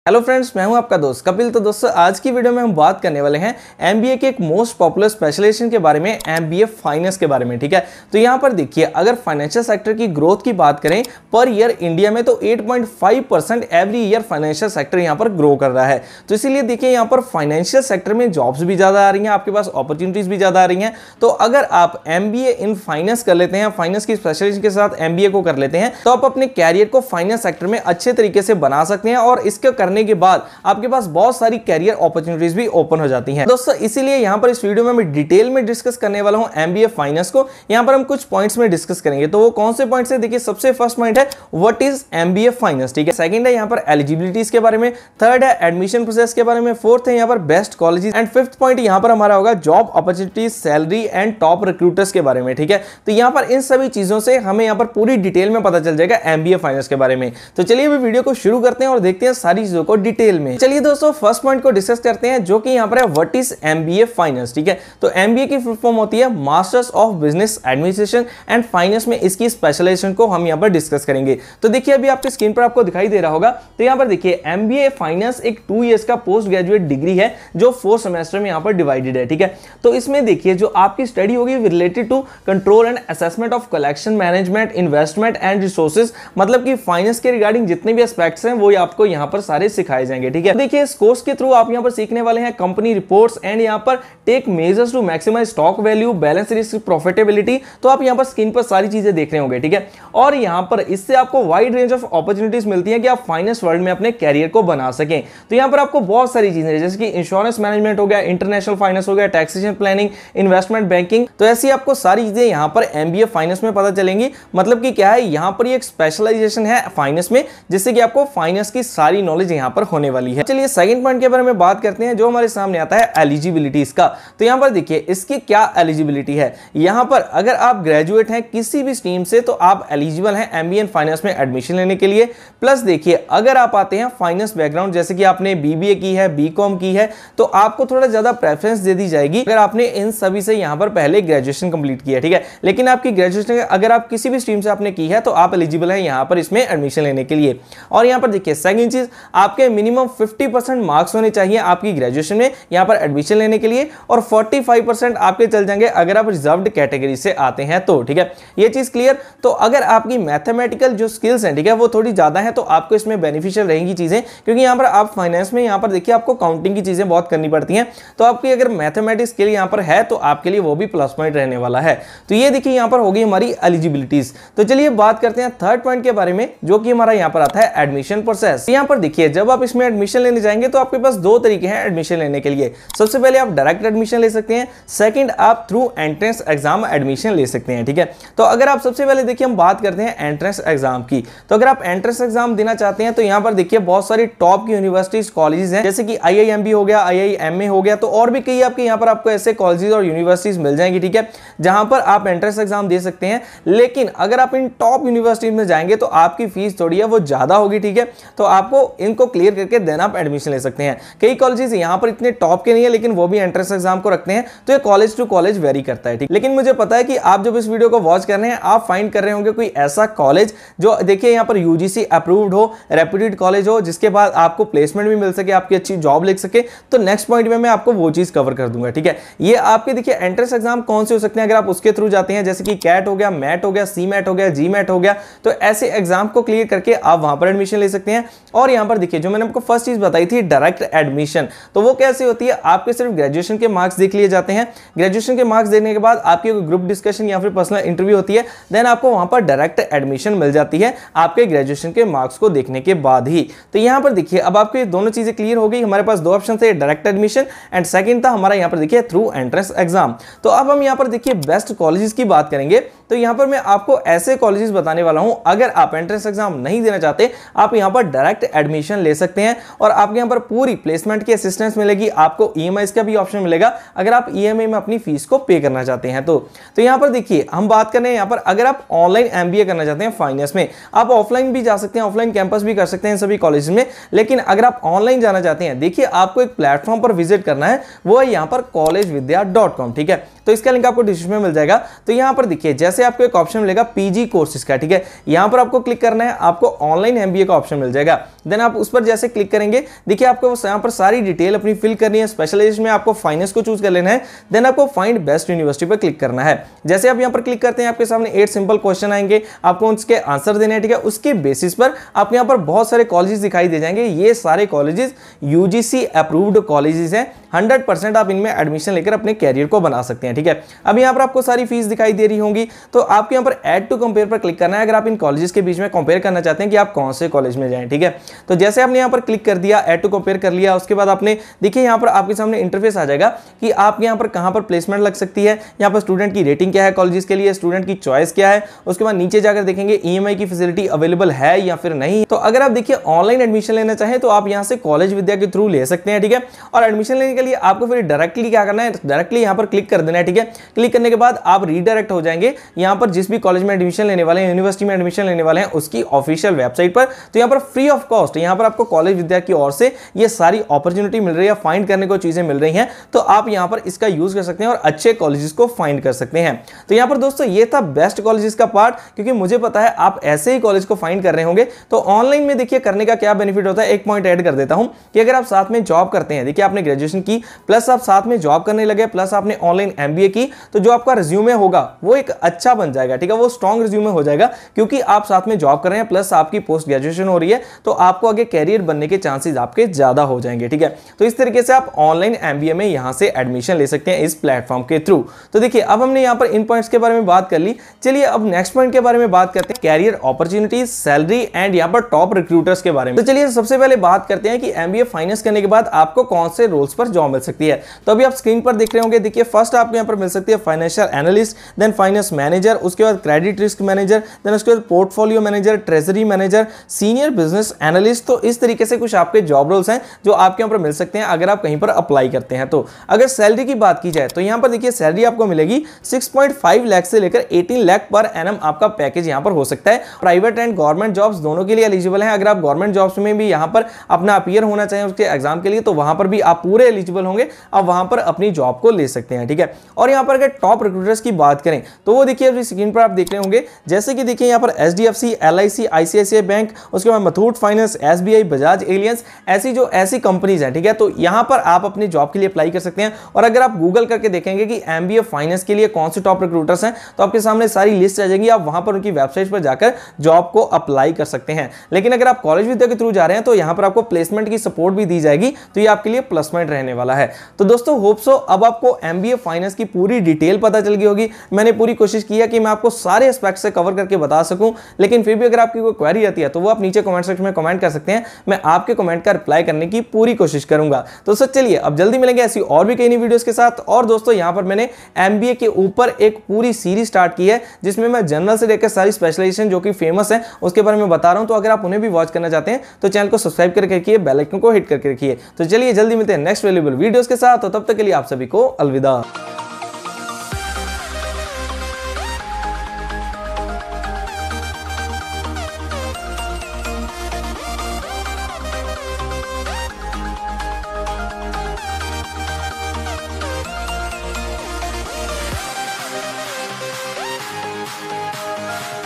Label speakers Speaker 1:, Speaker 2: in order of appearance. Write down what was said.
Speaker 1: Hello friends, मैं हूं आपका दोस्त कपिल। तो दोस्तों, आज की वीडियो में हम बात करने वाले हैं एमबीए के एक मोस्ट पॉपुलर स्पेशलाइजेशन के बारे में, एमबीए फाइनेंस के बारे में। ठीक है, तो यहां पर देखिए, अगर फाइनेंशियल सेक्टर की ग्रोथ की बात करें पर ईयर इंडिया में, तो 8.5% एवरी ईयर फाइनेंशियल सेक्टर यहां पर ग्रो कर रहा है। तो इसीलिए देखिए, यहां पर फाइनेंशियल सेक्टर में जॉब्स भी ज्यादा आ रही हैं, आपके पास अपॉर्चुनिटीज भी ज्यादा आ रही हैं। तो अगर आप एमबीए इन फाइनेंस कर लेते हैं, फाइनेंस की स्पेशलाइजेशन के साथ एमबीए को कर लेते हैं, तो आप अपने कैरियर को फाइनेंस सेक्टर में अच्छे तरीके से बना सकते हैं और इसके करने के बाद आपके पास बहुत सारी कैरियर अपॉर्चुनिटीज भी ओपन हो जाती हैं। दोस्तों, इसीलिए यहां पर इस वीडियो में मैं डिटेल में डिस्कस करने वाला हूं एमबीए फाइनेंस को। यहां पर हम कुछ पॉइंट्स में डिस्कस करेंगे। तो वो कौन से पॉइंट्स है? देखिए, सबसे फर्स्ट पॉइंट है व्हाट इज एमबीए फाइनेंस। ठीक है, सेकंड है यहां पर एलिजिबिलिटीज के बारे में, थर्ड है एडमिशन प्रोसेस के बारे में, फोर्थ है यहां पर best colleges, and fifth point यहां पर हमारा होगा job opportunities, salary and top recruiters के बारे में। ठीक है, तो यहां पर इन सभी चीजों से हमें यहां पर पूरी डिटेल में पता चल जाएगा एमबीए फाइनेंस के बारे में। तो चलिए अभी वीडियो को शुरू करते हैं और देखते हैं सारी चीजों को डिटेल में। चलिए दोस्तों, फर्स्ट पॉइंट को डिस्कस करते हैं, जो कि यहां पर है व्हाट इज एमबीए फाइनेंस। ठीक है, तो एमबीए की फुल फॉर्म होती है masters of business administration and finance में इसकी स्पेशलाइजेशन को हम यहां पर डिस्कस करेंगे। तो देखिए, अभी आपकी स्क्रीन पर आपको दिखाई दे रहा होगा। तो यहां पर देखिए, एमबीए फाइनेंस एक 2 इयर्स का पोस्ट ग्रेजुएट डिग्री है जो 4 सेमेस्टर में यहां पर डिवाइडेड है। ठीक है, तो इसमें देखिए, जो आपकी स्टडी होगी related to control and assessment of collection management, investment and resources, मतलब कि फाइनेंस के रिगार्डिंग जितने भी एस्पेक्ट्स हैं वो आपको यहां पर सारे सिखाए जाएंगे। ठीक है, देखिए, इस कोर्स के थ्रू आप यहां पर सीखने वाले हैं कंपनी रिपोर्ट्स एंड यहां पर take measures to maximise stock value, balance risk, profitability. तो आप यहां पर स्क्रीन पर सारी चीजें देख रहे होंगे। ठीक है, और यहां पर इससे आपको वाइड रेंज ऑफ अपॉर्चुनिटीज मिलती है कि आप फाइनेंस वर्ल्ड में अपने कैरियर को बना सकें। तो यहां पर आपको बहुत सारी चीजें, जैसे कि इंश्योरेंस मैनेजमेंट हो गया, इंटरनेशनल फाइनेंस हो गया, टैक्सेशन प्लानिंग, इन्वेस्टमेंट बैंकिंग, तो ऐसी आपको सारी चीजें यहां पर एमबीए फाइनेंस में पता चलेंगी। मतलब कि क्या है, यहां पर एक स्पेशलाइजेशन है फाइनेंस में, जिससे कि आपको फाइनेंस की सारी नॉलेज यहां पर होने वाली है। चलिए सेकंड पॉइंट के बारे में बात करते हैं, जो हमारे सामने आता है एलिजिबिलिटीज का। तो यहां पर देखिए, इसकी क्या एलिजिबिलिटी है। यहां पर अगर आप ग्रेजुएट हैं किसी भी स्ट्रीम से, तो आप एलिजिबल हैं एमबीए इन फाइनेंस में एडमिशन लेने के लिए। प्लस देखिए, अगर आप आते हैं फाइनेंस बैकग्राउंड, जैसे कि आपने बीबीए की है, बीकॉम की है, तो आपको थोड़ा ज्यादा प्रेफरेंस दे दी जाएगी अगर आपने इन सभी से यहां पर पहले ग्रेजुएशन कंप्लीट किया है। ठीक है, लेकिन आपकी ग्रेजुएशन अगर आप किसी भी स्ट्रीम से आपने की है, तो आप एलिजिबल हैं यहां पर इसमें एडमिशन लेने के लिए। और यहां पर देखिए, सेकंड चीज, आपके मिनिमम 50% मार्क्स होने चाहिए आपकी ग्रेजुएशन में यहां पर एडमिशन लेने के लिए, और 45% आपके चल जाएंगे अगर आप रिजर्व्ड कैटेगरी से आते हैं तो। ठीक है, ये चीज क्लियर। तो अगर आपकी मैथमेटिकल जो स्किल्स हैं, ठीक है, वो थोड़ी ज्यादा है, तो आपको इसमें बेनिफिशियल रहेंगी चीजें, क्योंकि यहां पर आप फाइनेंस में यहां पर देखिए आपको काउंटिंग की चीजें बहुत करनी पड़ती हैं। तो आपकी अगर मैथमेटिक्स स्किल यहां पर है, तो आपके लिए वो भी प्लस पॉइंट रहने वाला है। तो ये देखिए, यहां पर होगी हमारी एलिजिबिलिटीज। तो चलिए बात करते हैं थर्ड पॉइंट के बारे में, जो कि हमारा यहां पर आता है एडमिशन प्रोसेस। यहां पर देखिए, जब आप इसमें एडमिशन लेने जाएंगे, तो आपके पास 2 तरीके हैं एडमिशन लेने के लिए। सबसे पहले आप डायरेक्ट एडमिशन ले सकते हैं, सेकंड आप थ्रू एंट्रेंस एग्जाम एडमिशन ले सकते हैं। ठीक है, तो अगर आप सबसे पहले देखिए, हम बात करते हैं एंट्रेंस एग्जाम की। तो अगर आप एंट्रेंस एग्जाम देना चाहते हैं, तो यहां पर देखिए बहुत सारी टॉप की यूनिवर्सिटीज, कॉलेजेस हैं, जैसे कि आईआईएमबी हो गया, आईआईएमए हो गया, तो और भी कई आपके यहां पर आपको ऐसे कॉलेजेस और यूनिवर्सिटीज मिल जाएंगी। ठीक है, जहां पर आप एंट्रेंस एग्जाम दे सकते हैं। लेकिन अगर आप इन टॉप यूनिवर्सिटीज में जाएंगे, तो आपकी फीस थोड़ी है वो ज्यादा होगी। ठीक है, तो आपको इनको क्लियर करके देन आप एडमिशन ले सकते हैं। कई कॉलेजेस यहां पर इतने टॉप के नहीं है, लेकिन वो भी एंट्रेंस एग्जाम को रखते हैं, तो ये कॉलेज टू कॉलेज वेरी करता है। ठीक, लेकिन मुझे पता है कि आप जब इस वीडियो को वॉच कर रहे हैं, आप फाइंड कर रहे होंगे कोई ऐसा कॉलेज जो देखिए यहां पर यूजीसी अप्रूव्ड हो, रेप्यूटेड कॉलेज हो, जिसके बाद आपको प्लेसमेंट भी मिल सके, आपकी अच्छी जॉब लिख सके। तो नेक्स्ट पॉइंट में मैं आपको वो चीज कवर कर दूंगा। ठीक है, ये आपके देखिए एंट्रेंस एग्जाम कौन से हो सकते हैं अगर आप उसके थ्रू जाते हैं, जैसे कि कैट हो गया, मैट हो गया, सी मैट हो गया, जी मैट हो गया। तो ऐसे एग्जाम को क्लियर करके आप वहां पर एडमिशन ले सकते हैं। और यहां पर देखिए, जो मैंने आपको फर्स्ट चीज बताई थी डायरेक्ट एडमिशन, तो वो कैसे होती है, आपके सिर्फ ग्रेजुएशन के मार्क्स देख लिए जाते हैं। ग्रेजुएशन के मार्क्स देने के बाद आपकी ग्रुप डिस्कशन या फिर पर्सनल इंटरव्यू होती है, देन आपको वहां पर डायरेक्ट एडमिशन मिल जाती है आपके ग्रेजुएशन के मार्क्स को देखने के बाद ही। तो यहां पर देखिए, अब आपको दोनों चीजें क्लियर हो गई। हमारे पास 2 ऑप्शन थे, डायरेक्ट एडमिशन एंड सेकंड था हमारा यहां पर देखिए थ्रू एंट्रेंस एग्जाम। तो अब हम यहां पर देखिए बेस्ट कॉलेजेस की बात करेंगे। तो यहां पर मैं आपको ऐसे कॉलेजेस बताने वाला हूं, अगर आप एंट्रेंस एग्जाम नहीं देना चाहते, आप यहां पर डायरेक्ट एडमिशन ले सकते हैं और आपके यहां पर पूरी प्लेसमेंट की असिस्टेंस मिलेगी। आपको ईएमआई का भी ऑप्शन मिलेगा अगर आप ईएमआई में अपनी फीस को पे करना चाहते हैं। तो यहां पर देखिए, हम बात कर रहे हैं यहां पर अगर आप ऑनलाइन एमबीए करना चाहते हैं फाइनेंस में, आप ऑफलाइन भी जा सकते हैं, ऑफलाइन कैंपस भी कर सकते हैं सभी कॉलेज में। लेकिन अगर आप ऑनलाइन जाना चाहते हैं, देखिए आपको एक प्लेटफॉर्म पर विजिट करना है, वो है यहां पर collegevidya.com। ठीक है, तो तो इसका लिंक आपको डिस्क्रिप्शन में मिल जाएगा। तो यहाँ पर देखिए जैसे आपको एक ऑप्शन मिलेगा पीजी कोर्सेज का, ठीक है, यहाँ पर आपको क्लिक करना है, आपको ऑनलाइन एमबीए का ऑप्शन मिल जाएगा। देन आप उस पर जैसे क्लिक करेंगे, देखिए आपको यहाँ पर सारी डिटेल अपनी फिल करनी है। स्पेशलाइजेशन में आपको फाइनेंस को चूज कर लेना है। देन आपको फाइंड बेस्ट यूनिवर्सिटी पर क्लिक करना है। जैसे आप यहाँ पर क्लिक करते हैं, आपके सामने 8 सिंपल क्वेश्चन आएंगे, आपको उसके आंसर देने हैं, ठीक है। उसके बेसिस पर आपको यहाँ पर बहुत सारे कॉलेजेस दिखाई दे जाएंगे। ये सारे कॉलेजेस यूजीसी अप्रूव्ड कॉलेजेस हैं। 100% आप इनमें एडमिशन लेकर अपने कैरियर को बना सकते हैं, ठीक है। अब यहाँ पर आपको सारी फीस दिखाई दे रही होंगी, तो आपको यहाँ पर ऐड टू कंपेयर पर क्लिक करना है अगर आप इन कॉलेजेस के बीच में कंपेयर करना चाहते हैं कि आप कौन से कॉलेज में जाएं, ठीक है। तो जैसे आपने यहाँ पर क्लिक कर दिया, ऐड टू कंपेयर कर लिया, उसके बाद आपने देखिए यहाँ पर आपके सामने इंटरफेस आ जाएगा कि आप यहाँ पर कहाँ पर प्लेसमेंट लग सकती है, यहाँ पर स्टूडेंट की रेटिंग क्या है कॉलेजेस के लिए, स्टूडेंट की चॉइस क्या है। उसके बाद नीचे जाकर देखेंगे ईएमआई की फैसिलिटी अवेलेबल है या फिर नहीं। तो अगर आप देखिए ऑनलाइन एडमिशन लेना चाहें तो आप यहाँ से कॉलेज विद्या के थ्रू ले सकते हैं, ठीक है। और एडमिशन लेने के लिए आपको फिर डायरेक्टली क्या करना है, डायरेक्टली यहाँ पर क्लिक कर देना है, ठीक है। क्लिक करने के बाद आप रीडायरेक्ट हो जाएंगे यहाँ पर जिस भी कॉलेज में एडमिशन लेने वाले हैं, यूनिवर्सिटी में एडमिशन लेने वाले हैं, उसकी ऑफिशियल वेबसाइट पर। तो यहाँ पर फ्री ऑफ कॉस्ट यहाँ पर आपको कॉलेज विद्या की ओर से ये सारी अपॉर्चुनिटी मिल रही है, फाइंड करने को चीजें मिल रही हैं। तो आप यहाँ पर इसका यूज कर सकते हैं और अच्छे कॉलेजेस को फाइंड कर सकते हैं। तो यहाँ पर दोस्तों ये था बेस्ट कॉलेजेस का पार्ट, क्योंकि मुझे पता है आप ऐसे ही कॉलेज को फाइंड कर रहे होंगे। तो ऑनलाइन में देखिए करने का क्या बेनिफिट होता है, एक पॉइंट ऐड कर देता हूं कि अगर आप साथ में जॉब करते हैं, देखिए आपने ग्रेजुएशन की प्लस आप साथ में जॉब करने लगे, प्लस आपने ऑनलाइन एमबीए की, तो जो आपका रिज्यूमे होगा वो एक अच्छा बन जाएगा, ठीक है। वो स्ट्रॉन्ग रिज्यूमे हो जाएगा क्योंकि आप साथ में जॉब कर रहे हैं, प्लस आपकी पोस्ट ग्रेजुएशन हो रही है, तो आपको आगे कैरियर बनने के चांसेस आपके ज्यादा हो जाएंगे, ठीक है। तो इस तरीके से आप ऑनलाइन एमबीए में यहां से एडमिशन ले सकते हैं इस प्लेटफॉर्म के थ्रू। तो देखिए अब हमने यहां पर इन पॉइंट्स के बारे में बात कर ली। चलिए अब नेक्स्ट पॉइंट के बारे में बात करते हैं, कैरियर अपॉर्चुनिटीज, सैलरी एंड यहां पर टॉप रिक्रूटर्स के बारे में। तो चलिए सबसे पहले बात करते हैं कि एमबीए फाइनेंस करने के बाद आपको कौन से रोल्स पर जॉब मिल सकती है। तो अभी आप स्क्रीन पर देख रहे होंगे, देखिए फर्स्ट आपको यहां पर मिल सकती है financial analyst, then finance manager, उसके बाद क्रेडिट रिस्क मैनेजर, देन उसके बाद portfolio manager, treasury manager, senior business analyst. तो इस तरीके से कुछ आपके जॉब रोल्स हैं जो आपके यहां पर मिल सकते हैं अगर आप कहीं पर अप्लाई करते हैं। तो अगर सैलरी की बात की जाए तो यहां पर देखिए सैलरी आपको मिलेगी 6.5 लाख से लेकर 18 लाख पर एनम आपका पैकेज यहां पर हो सकता है। प्राइवेट एंड गवर्नमेंट जॉब्स दोनों के लिए एलिजिबल हैं। अगर आप गवर्नमेंट जॉब्स में भी यहां पर अपना अपीयर होना चाहें उसके एग्जाम के लिए, तो वहां पर भी आप पूरे एलिजिबल होंगे, आप वहां पर अपनी जॉब को ले सकते हैं, ठीक है। और यहां पर अगर टॉप रिक्रूटर्स की बात करें तो वो देखिए अभी स्क्रीन पर आप देख रहे होंगे, जैसे कि देखिए यहां पर एचडीएफसी, एलआईसी, आईसीआईसीआई बैंक, उसके बाद Muthoot finance, SBI, Bajaj aliens, ऐसी कंपनीज हैं, ठीक है। तो यहां पर आप अपनी जॉब के लिए अप्लाई कर सकते हैं। और अगर आप गूगल करके देखेंगे कि एमबीए फाइनेंस के लिए कौन से टॉप रिक्रूटर्स हैं, तो आपके सामने सारी लिस्ट आ जाएगी। आप वहां पर उनकी वेबसाइट पर जाकर जॉब को अप्लाई कर सकते हैं। लेकिन अगर आप कॉलेज विद्या के थ्रू जा रहे हैं तो यहां पर आपको प्लेसमेंट की सपोर्ट भी दी जाएगी, तो ये आपके लिए प्लस पॉइंट रहने वाला है। तो दोस्तों होप सो अब आपको एमबीए फाइनेंस की पूरी डिटेल पता चल गई होगी। मैंने पूरी कोशिश की है कि मैं आपको सारे एस्पेक्ट से कवर करके बता सकूं, लेकिन फिर भी अगर आपकी कोई क्वेरी रहती है तो वो आप नीचे कमेंट सेक्शन में कमेंट कर सकते हैं। मैं आपके कमेंट का रिप्लाई करने की पूरी कोशिश करूंगा। तो सर चलिए अब जल्दी मिलेंगे ऐसी और भी कई नई वीडियोस के साथ। और दोस्तों यहां पर मैंने एमबीए के ऊपर एक पूरी सीरीज स्टार्ट की है जिसमें मैं जनरल से लेकर सारी स्पेशलाइजेशन जो कि फेमस है उसके बारे में बता रहा हूं। तो अगर आप उन्हें भी वॉच करना चाहते हैं तो चैनल को सब्सक्राइब करके रखिए, बेल आइकन को हिट करके रखिए। तो चलिए जल्दी मिलते हैं नेक्स्ट वैल्यूएबल वीडियोस के साथ। तो तब तक के लिए आप सभी को अलविदा।